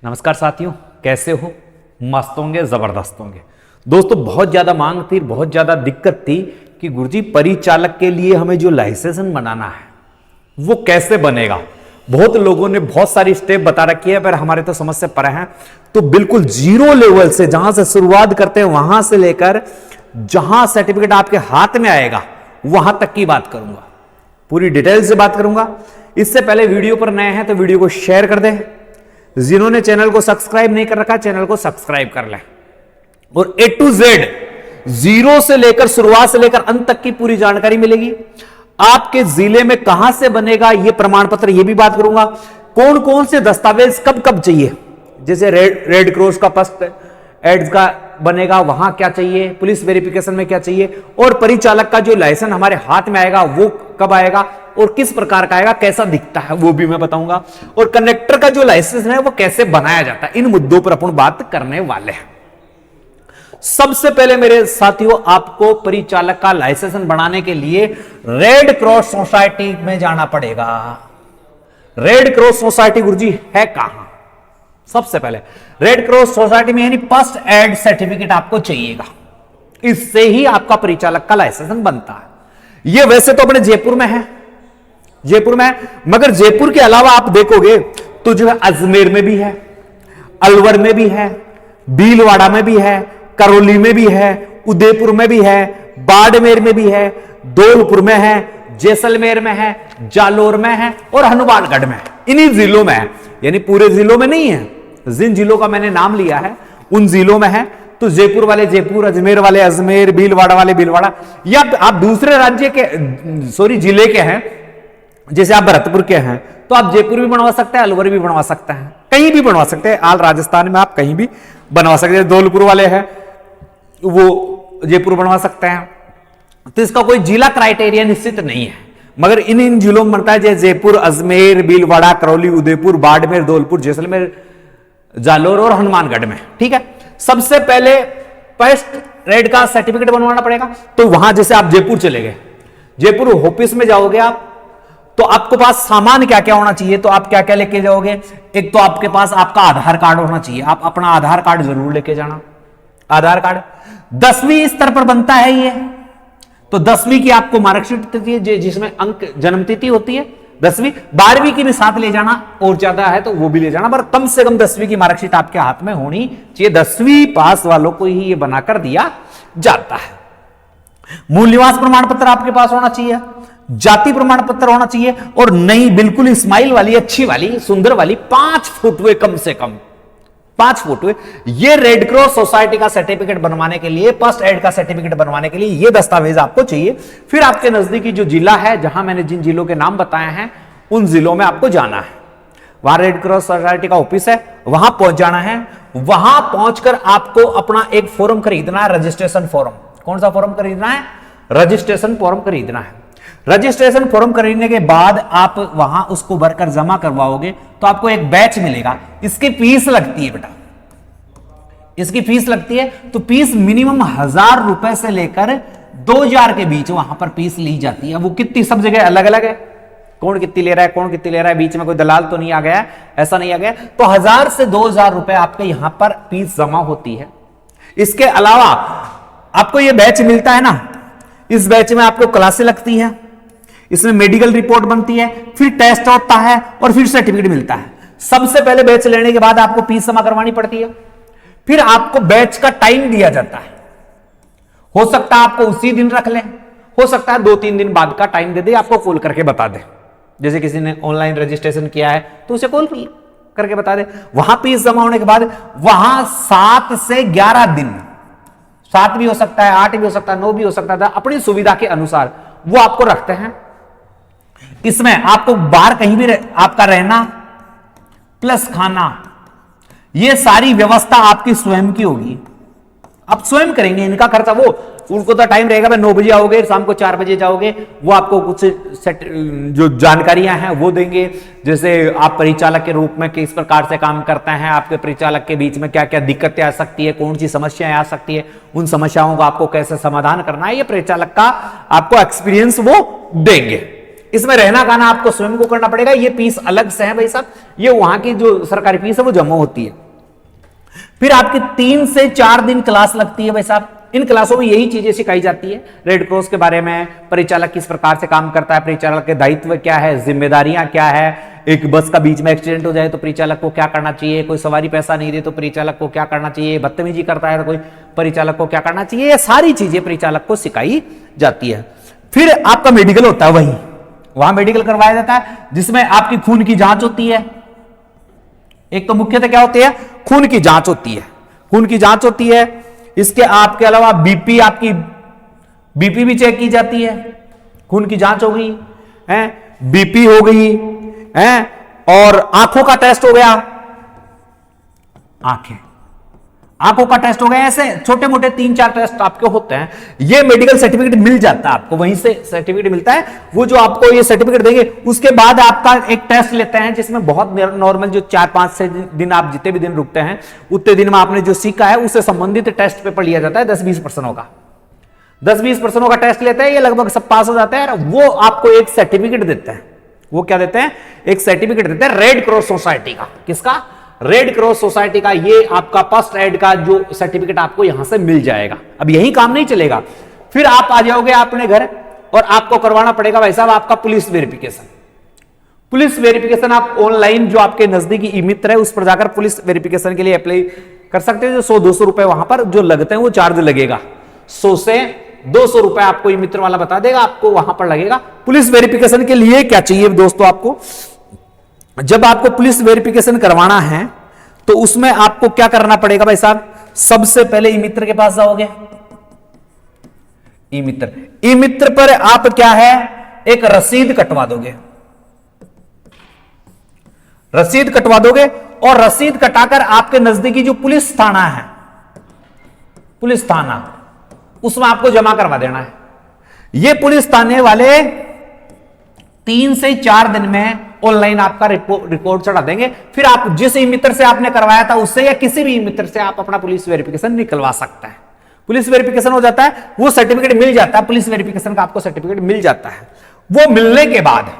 नमस्कार साथियों, कैसे हो? मस्त होंगे, जबरदस्त होंगे। दोस्तों, बहुत ज्यादा मांग थी, बहुत ज्यादा दिक्कत थी कि गुरुजी परिचालक के लिए हमें जो लाइसेंस बनाना है वो कैसे बनेगा। बहुत लोगों ने बहुत सारी स्टेप बता रखी है, पर हमारे तो समझ से परे हैं। तो बिल्कुल जीरो लेवल से, जहां से शुरुआत करते हैं वहां से लेकर जहां सर्टिफिकेट आपके हाथ में आएगा वहां तक की बात करूंगा, पूरी डिटेल से बात करूंगा। इससे पहले वीडियो पर नए हैं तो वीडियो को शेयर कर दें। जिन्होंने चैनल को सब्सक्राइब नहीं कर रखा, चैनल को सब्सक्राइब कर लें। और A to Z, जीरो से लेकर, शुरुआत से लेकर अंत तक की पूरी जानकारी मिलेगी। आपके जिले में कहां से बनेगा यह प्रमाण पत्र, यह भी बात करूंगा। कौन कौन से दस्तावेज कब कब चाहिए, जैसे रेड क्रॉस का फर्स्ट एड्स का बनेगा, वहां क्या चाहिए, पुलिस वेरिफिकेशन में क्या चाहिए, और परिचालक का जो लाइसेंस हमारे हाथ में आएगा वो कब आएगा और किस प्रकार का आएगा, कैसा दिखता है वो भी मैं बताऊंगा। और कंडक्टर का जो लाइसेंस है वो कैसे बनाया जाता है, इन मुद्दों पर अपन बात करने वाले हैं। सबसे पहले मेरे साथियों, आपको परिचालक का लाइसेंस बनाने के लिए रेड क्रॉस सोसाइटी में जाना पड़ेगा। रेड क्रॉस सोसाइटी गुरुजी है कहां? सबसे पहले रेड क्रॉस सोसाइटी में यानी फर्स्ट एड सर्टिफिकेट आपको चाहिएगा। इससे ही आपका परिचालक का लाइसेंस बनता है। यह वैसे तो अपने जयपुर में है, जयपुर में है, मगर जयपुर के अलावा आप देखोगे तो जो है अजमेर में भी है, अलवर में भी है, भीलवाड़ा में भी है, करौली में भी है, उदयपुर में भी है, बाड़मेर में भी है, धौलपुर में है, जैसलमेर में है, जालोर में है और हनुमानगढ़ में है। इन्हीं जिलों में है, यानी पूरे जिलों में नहीं है। जिन जिलों का मैंने नाम लिया है उन जिलों में है। तो जयपुर वाले जयपुर, अजमेर वाले अजमेर, भीलवाड़ा वाले भीलवाड़ा, या आप दूसरे राज्य के जिले के हैं, जैसे आप भरतपुर के हैं तो आप जयपुर भी बनवा सकते हैं, अलवर भी बनवा सकते हैं, कहीं भी बनवा सकते हैं। आल राजस्थान में आप कहीं भी बनवा सकते हैं। धौलपुर वाले हैं वो जयपुर बनवा सकते हैं। तो इसका कोई जिला क्राइटेरिया निश्चित नहीं है, मगर इन जिलों में बनता है, जैसे जयपुर, अजमेर, भीलवाड़ा, करौली, उदयपुर, बाड़मेर, धौलपुर, जैसलमेर, जालोर और हनुमानगढ़ में। ठीक है। सबसे पहले फर्स्ट रेड का सर्टिफिकेट बनवाना पड़ेगा। तो वहां जैसे आप जयपुर चले गए, जयपुर ऑफिस में जाओगे आप, तो आपके पास सामान क्या क्या होना चाहिए, तो आप क्या क्या लेके जाओगे। एक तो आपके पास आपका आधार कार्ड होना चाहिए, आप अपना आधार कार्ड जरूर लेके जाना। आधार कार्ड 10वीं स्तर पर बनता है ये, तो 10वीं की आपको मार्कशीट चाहिए जिसमें अंक जन्मतिथि होती है 10वीं। 12वीं की भी साथ ले जाना, और ज्यादा है तो वो भी ले जाना, पर कम से कम 10वीं की मार्कशीट आपके हाथ में होनी चाहिए। 10वीं पास वालों को ही ये बनाकर दिया जाता है। मूल निवास प्रमाण पत्र आपके पास होना चाहिए, जाति प्रमाण पत्र होना चाहिए, और नई बिल्कुल स्माइल वाली, अच्छी वाली, सुंदर वाली 5 फोटोए, कम से कम 5 फोटोए। ये रेड क्रॉस सोसाइटी का सर्टिफिकेट बनवाने के लिए, फर्स्ट एड का सर्टिफिकेट बनवाने के लिए ये दस्तावेज आपको चाहिए। फिर आपके नजदीकी जो जिला है, जहां मैंने जिन जिलों के नाम बताए हैं उन जिलों में आपको जाना है। वहां रेड क्रॉस सोसाइटी का ऑफिस है, वहां पहुंच जाना है। वहां पहुंचकर आपको अपना एक फॉर्म खरीदना है, रजिस्ट्रेशन फॉर्म। कौन सा फॉर्म खरीदना है? रजिस्ट्रेशन फॉर्म खरीदना है। रजिस्ट्रेशन फॉर्म खरीदने के बाद आप वहां उसको भरकर जमा करवाओगे तो आपको एक बैच मिलेगा। इसकी फीस लगती है बेटा, इसकी फीस लगती है। तो फीस मिनिमम 1000 रुपए से लेकर 2000 के बीच वहां पर फीस ली जाती है। वो कितनी, सब जगह अलग अलग है, कौन कितनी ले रहा है, कौन कितनी ले रहा है, बीच में कोई दलाल तो नहीं आ गया, ऐसा नहीं आ गया। तो 1000 से 2000 रुपए आपके यहां पर फीस जमा होती है। इसके अलावा आपको ये बैच मिलता है ना, इस बैच में आपको क्लासें लगती हैं, इसमें मेडिकल रिपोर्ट बनती है, फिर टेस्ट होता है और फिर सर्टिफिकेट मिलता है। सबसे पहले बैच लेने के बाद आपको फीस जमा करवानी पड़ती है। फिर आपको बैच का टाइम दिया जाता है। हो सकता है आपको उसी दिन रख लें, हो सकता है 2-3 दिन बाद का टाइम दे दे, आपको कॉल करके बता दे। जैसे किसी ने ऑनलाइन रजिस्ट्रेशन किया है तो उसे कॉल करके बता दे। वहां फीस जमा होने के बाद वहां 7 से 11 दिन, 7 भी हो सकता है, 8 भी हो सकता है, 9 भी हो सकता है, अपनी सुविधा के अनुसार वो आपको रखते हैं। इसमें आपको बाहर कहीं भी आपका रहना प्लस खाना, ये सारी व्यवस्था आपकी स्वयं की होगी। आप स्वयं करेंगे, इनका खर्चा वो, उनको तो टाइम रहेगा, 9 बजे आओगे, शाम को 4 बजे जाओगे, वो आपको कुछ जो जानकारियां हैं वो देंगे। जैसे आप परिचालक के रूप में किस प्रकार से काम करते हैं, आपके परिचालक के बीच में क्या क्या दिक्कतें आ सकती है, कौन सी समस्याएं आ सकती है, उन समस्याओं का आपको कैसे समाधान करना है, ये परिचालक का आपको एक्सपीरियंस वो देंगे। इसमें रहना खाना आपको स्वयं को करना पड़ेगा, ये फीस अलग से है भाई साहब, ये वहां की जो सरकारी फीस है वो जमा होती है। फिर आपकी 3 से 4 दिन क्लास लगती है भाई साहब। इन क्लासों में यही चीजें सिखाई जाती है, रेड क्रॉस के बारे में, परिचालक किस प्रकार से काम करता है, परिचालक के दायित्व क्या है, जिम्मेदारियां क्या है, एक बस का बीच में एक्सीडेंट हो जाए तो परिचालक को क्या करना चाहिए, कोई सवारी पैसा नहीं दे तो परिचालक को क्या करना चाहिए, बदतमीजी करता है तो कोई परिचालक को क्या करना चाहिए, ये सारी चीजें परिचालक को सिखाई जाती है। फिर आपका मेडिकल होता है, वहां मेडिकल करवाया जाता है, जिसमें आपकी खून की जांच होती है। एक तो मुख्यतः क्या होती है, खून की जांच होती है, खून की जांच होती है। इसके आपके अलावा बीपी, आपकी बीपी भी चेक की जाती है, खून की जांच हो गई है, बीपी हो गई है, और आंखों का टेस्ट हो गया, आंखों का टेस्ट हो गया। ऐसे छोटे मोटे 3-4 टेस्ट आपके होते हैं। ये मेडिकल सर्टिफिकेट मिल जाता है आपको, वहीं से सर्टिफिकेट मिलता है। वो जो आपको ये सर्टिफिकेट देंगे, उसके बाद आपका एक टेस्ट लेते हैं, जिसमें बहुत नॉर्मल जो 4-5 से दिन आप जितने भी दिन रुकते हैं उतने दिन में आपने जो सीखा है उससे संबंधित टेस्ट पेपर लिया जाता है 10-20% का। 10-20% का टेस्ट लेते हैं, ये लगभग सब पास हो जाता है। वो आपको एक सर्टिफिकेट देते हैं। वो क्या देते हैं, एक सर्टिफिकेट देते हैं रेड क्रॉस सोसाइटी का। किसका, रेड क्रॉस सोसाइटी का। ये आपका फर्स्ट एड का जो सर्टिफिकेट आपको यहां से मिल जाएगा। अब यही काम नहीं चलेगा, फिर आप आ जाओगे अपने घर और आपको करवाना पड़ेगा भाई साहब आपका पुलिस वेरिफिकेशन। पुलिस वेरिफिकेशन आप ऑनलाइन जो आपके नजदीकी ई मित्र है उस पर जाकर पुलिस वेरिफिकेशन के लिए अप्लाई कर सकते हैं। जो 100-200 रुपए वहां पर जो लगते हैं वो चार्ज लगेगा, 100 से 200 रुपए आपको ई मित्र वाला बता देगा, आपको वहां पर लगेगा। पुलिस वेरिफिकेशन के लिए क्या चाहिए दोस्तों, आपको जब आपको पुलिस वेरिफिकेशन करवाना है तो उसमें आपको क्या करना पड़ेगा भाई साहब, सबसे पहले ई मित्र के पास जाओगे। ई मित्र पर आप क्या है, एक रसीद कटवा दोगे, रसीद कटवा दोगे और रसीद कटाकर आपके नजदीकी जो पुलिस थाना है, पुलिस थाना, उसमें आपको जमा करवा देना है। ये पुलिस थाने वाले 3 से 4 दिन में ऑनलाइन आपका रिकॉर्ड चढ़ा देंगे। फिर आप जिस ई मित्र से आपने करवाया था उससे या किसी भी ई मित्र से आप अपना पुलिस वेरिफिकेशन निकलवा सकता है। पुलिस वेरिफिकेशन हो जाता है, वो सर्टिफिकेट मिल जाता है, पुलिस वेरिफिकेशन का आपको सर्टिफिकेट मिल जाता है। वो मिलने के बाद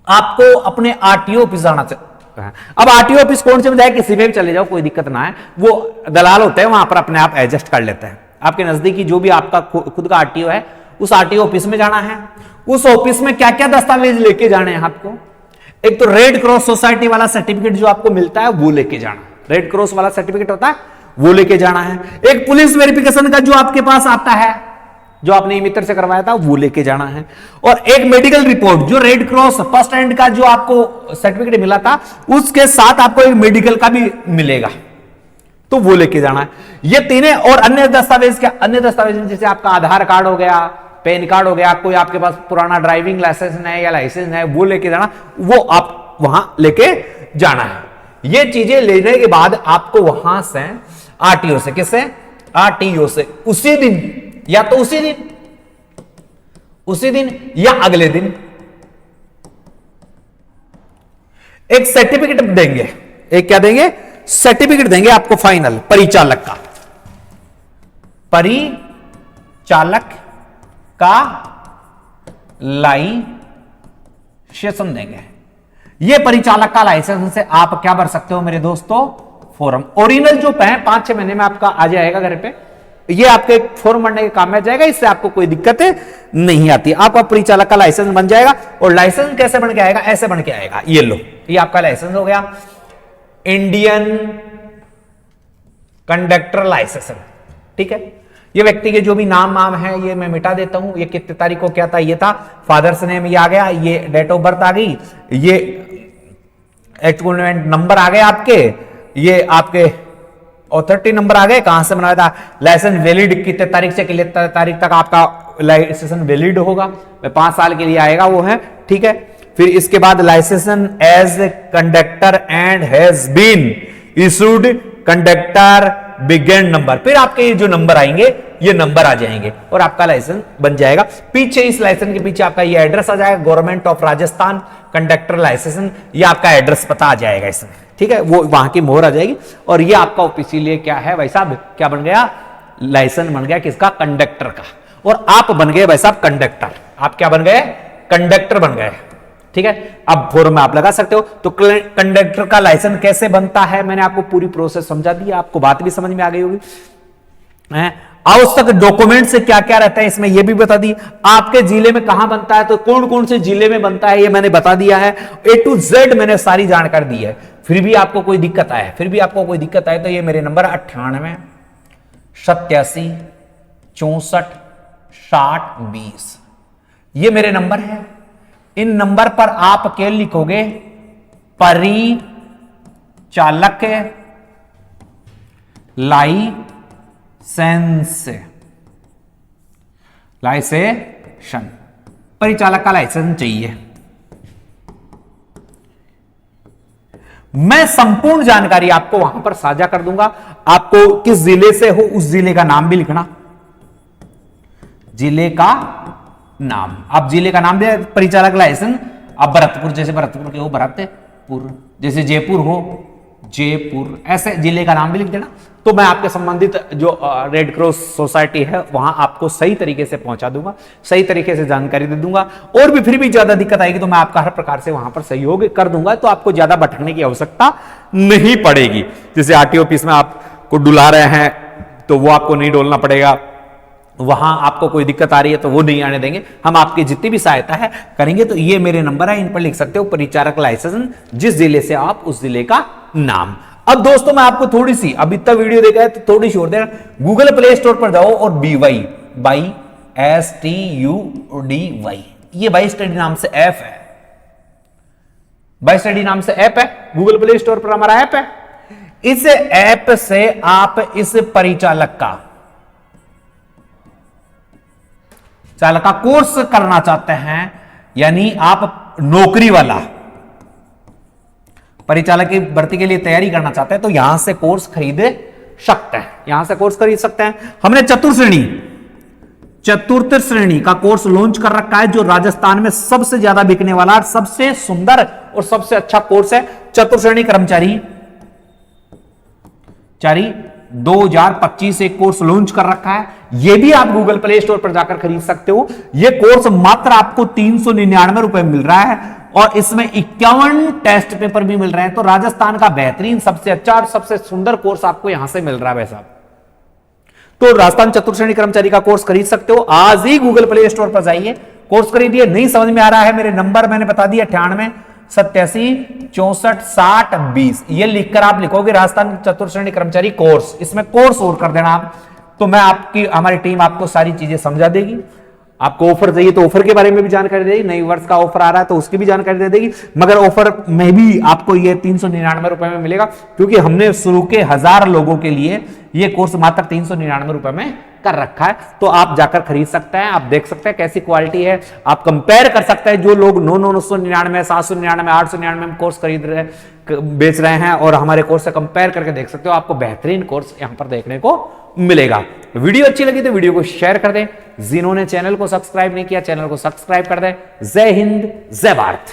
आपको अपने आरटीओ ऑफिस जाना चाहिए। अब आरटीओ ऑफिस कौन से में जाए, किसी में भी चले जाओ, कोई दिक्कत ना है। वो दलाल होते हैं, वहां पर अपने आप एडजस्ट कर लेते हैं। आपके नजदीकी जो भी आपका खुद का आरटीओ है, उस आरटीओ ऑफिस में जाना है। उस ऑफिस में क्या क्या दस्तावेज लेके जाने हैं आपको, एक तो रेड क्रॉस सोसाइटी वाला सर्टिफिकेट जो आपको मिलता है वो लेके जाना, रेड क्रॉस वाला सर्टिफिकेट होता है वो लेके जाना है। एक पुलिस वेरिफिकेशन का जो आपके पास आता है, जो आपने मित्र से करवाया था, वो लेके जाना है। और एक मेडिकल रिपोर्ट, जो रेड क्रॉस फर्स्ट एड का जो आपको सर्टिफिकेट मिला था उसके साथ आपको एक मेडिकल का भी मिलेगा, तो वो लेके जाना है। ये तीनों और अन्य दस्तावेज, क्या अन्य दस्तावेज जैसे आपका आधार कार्ड हो गया, पैन कार्ड हो गया, कोई आपके पास पुराना ड्राइविंग लाइसेंस है या लाइसेंस है, वो लेके जाना, वो आप वहां लेके जाना है। ये चीजें लेने के बाद आपको वहां से आरटीओ से, किससे, आरटीओ से उसी दिन, या तो उसी दिन या अगले दिन एक सर्टिफिकेट देंगे। एक क्या देंगे, सर्टिफिकेट देंगे आपको फाइनल, परिचालक का, परिचालक का लाइसेंस देंगे। ये परिचालक का लाइसेंस से आप क्या भर सकते हो मेरे दोस्तों, फॉर्म। ओरिजिनल जो है 5-6 महीने में आपका आ जाएगा घर पे, ये आपके फॉर्म भरने के काम में आ जाएगा, इससे आपको कोई दिक्कत नहीं आती। आपका परिचालक का लाइसेंस बन जाएगा। और लाइसेंस कैसे बन के आएगा, ऐसे बन के आएगा, ये लो, ये आपका लाइसेंस हो गया, इंडियन कंडक्टर लाइसेंस, ठीक है। ये व्यक्ति के जो भी नाम है ये मैं मिटा देता हूं। ये कितने तारीख को क्या था, ये था फादर्स नेम, ये आ गया, ये डेट ऑफ बर्थ आ गई, ये एक्विवेलेंट नंबर आ गए आपके, ये आपके अथॉरिटी नंबर आ गए, कहां से बनाया था, लाइसेंस वैलिड कितने तारीख से कितने तारीख तक आपका लाइसेंस वैलिड होगा, 5 साल के लिए आएगा, वो है, ठीक है। फिर इसके बाद license as conductor and has been issued conductor begin number, फिर आपके ये जो नंबर आएंगे ये नंबर आ जाएंगे और आपका लाइसेंस बन जाएगा। पीछे इस लाइसेंस के पीछे आपका ये एड्रेस आ जाएगा, government of Rajasthan conductor license, ये आपका एड्रेस पता आ जाएगा इसमें, ठीक है, वो वहां की मोहर आ जाएगी। और ये आपका इसीलिए क्या है भाई साहब, क्या बन गया, लाइसेंस बन गया किसका, कंडक्टर का। और आप बन गए भाई साहब कंडक्टर, आप क्या बन गए, कंडक्टर बन गए। ठीक है, अब फॉर्म में आप लगा सकते हो। तो कंडक्टर का लाइसेंस कैसे बनता है, मैंने आपको पूरी प्रोसेस समझा दी, आपको बात भी समझ में आ गई होगी। आवश्यक डॉक्यूमेंट से क्या क्या रहता है इसमें यह भी बता दी। आपके जिले में कहां बनता है, तो कौन कौन से जिले में बनता है ये मैंने बता दिया है। A to Z मैंने सारी जानकारी दी है। फिर भी आपको कोई दिक्कत आए तो ये मेरे नंबर 98 87 64 60 20 ये मेरे नंबर है। इन नंबर पर आप क्या लिखोगे, परिचालक लाइसेंस, परिचालक का लाइसेंस चाहिए। मैं संपूर्ण जानकारी आपको वहां पर साझा कर दूंगा। आपको किस जिले से हो उस जिले का नाम भी लिखना, जिले का नाम। आप जिले का नाम दे, परिचालक लाइसेंस। आप भरतपुर, जैसे भरतपुर के हो भरतपुर, जैसे जयपुर हो जयपुर, ऐसे जिले का नाम भी लिख देना। तो मैं आपके संबंधित जो रेड क्रॉस सोसाइटी है वहां आपको सही तरीके से पहुंचा दूंगा, सही तरीके से जानकारी दे दूंगा। और भी फिर भी ज्यादा दिक्कत आएगी तो मैं आपका हर प्रकार से वहां पर सहयोग कर दूंगा, तो आपको ज्यादा भटकने की आवश्यकता नहीं पड़ेगी। जैसे आरटीओ ऑफिस में आपको डुला रहे हैं तो वो आपको नहीं डोलना पड़ेगा, वहां आपको कोई दिक्कत आ रही है तो वो नहीं आने देंगे। हम आपकी जितनी भी सहायता है करेंगे। तो ये मेरे नंबर है, इन पर लिख सकते हो परिचालक लाइसेंस, जिस जिले से आप उस जिले का नाम। अब दोस्तों मैं आपको थोड़ी सी, अब इतना वीडियो देखा है तो थोड़ी सी और देना, गूगल प्ले स्टोर पर जाओ और BY STUDY ये बाई स्टडी नाम से ऐप है, बाई स्टडी नाम से ऐप है, गूगल प्ले स्टोर पर हमारा ऐप है। इस ऐप से आप इस परिचालक का कोर्स करना चाहते हैं, यानी आप नौकरी वाला परिचालक की भर्ती के लिए तैयारी करना चाहते हैं तो यहां से कोर्स खरीद सकते हैं, यहां से कोर्स खरीद सकते हैं। हमने चतुर्थ श्रेणी का कोर्स लॉन्च कर रखा है, जो राजस्थान में सबसे ज्यादा बिकने वाला, सबसे सुंदर और सबसे अच्छा कोर्स है। चतुर्थ श्रेणी कर्मचारी 2025 एक कोर्स लॉन्च कर रखा है। यह भी आप गूगल प्ले स्टोर पर जाकर खरीद सकते हो। यह कोर्स मात्र आपको 399 रुपए मिल रहा है और इसमें 51 टेस्ट पेपर भी मिल रहे हैं। तो राजस्थान का बेहतरीन, सबसे अच्छा और सबसे सुंदर कोर्स आपको यहां से मिल रहा है वैसा। तो राजस्थान चतुर्थ श्रेणी कर्मचारी का कोर्स खरीद सकते हो। आज ही गूगल प्ले स्टोर पर जाइए, कोर्स खरीदिए। नहीं समझ में आ रहा है, मेरे नंबर मैंने बता दिया 98 87 64 60 20 ये लिखकर आप लिखोगे राजस्थान चतुर्थ श्रेणी कर्मचारी कोर्स, इसमें कोर्स और कर देना आप। तो मैं हमारी टीम आपको सारी चीजें समझा देगी। आपको ऑफर चाहिए तो ऑफर के बारे में भी जानकारी देगी, नई वर्ष का ऑफर आ रहा है तो उसकी भी जानकारी दे देगी। मगर ऑफर में भी आपको ये 399 रुपए में मिलेगा, क्योंकि हमने शुरू के 1000 लोगों के लिए ये कोर्स मात्र 399 रुपए में कर रखा है। तो आप जाकर खरीद सकते हैं, आप देख सकते हैं कैसी क्वालिटी है, आप कंपेयर कर सकते हैं। जो लोग 999 799 899 में कोर्स खरीद रहे बेच रहे हैं और हमारे कोर्स से कंपेयर करके देख सकते हो, आपको बेहतरीन कोर्स यहां पर देखने को मिलेगा। वीडियो अच्छी लगी तो वीडियो को शेयर कर दें। जिन्होंने चैनल को सब्सक्राइब नहीं किया, चैनल को सब्सक्राइब कर दें। जय हिंद, जय भारत।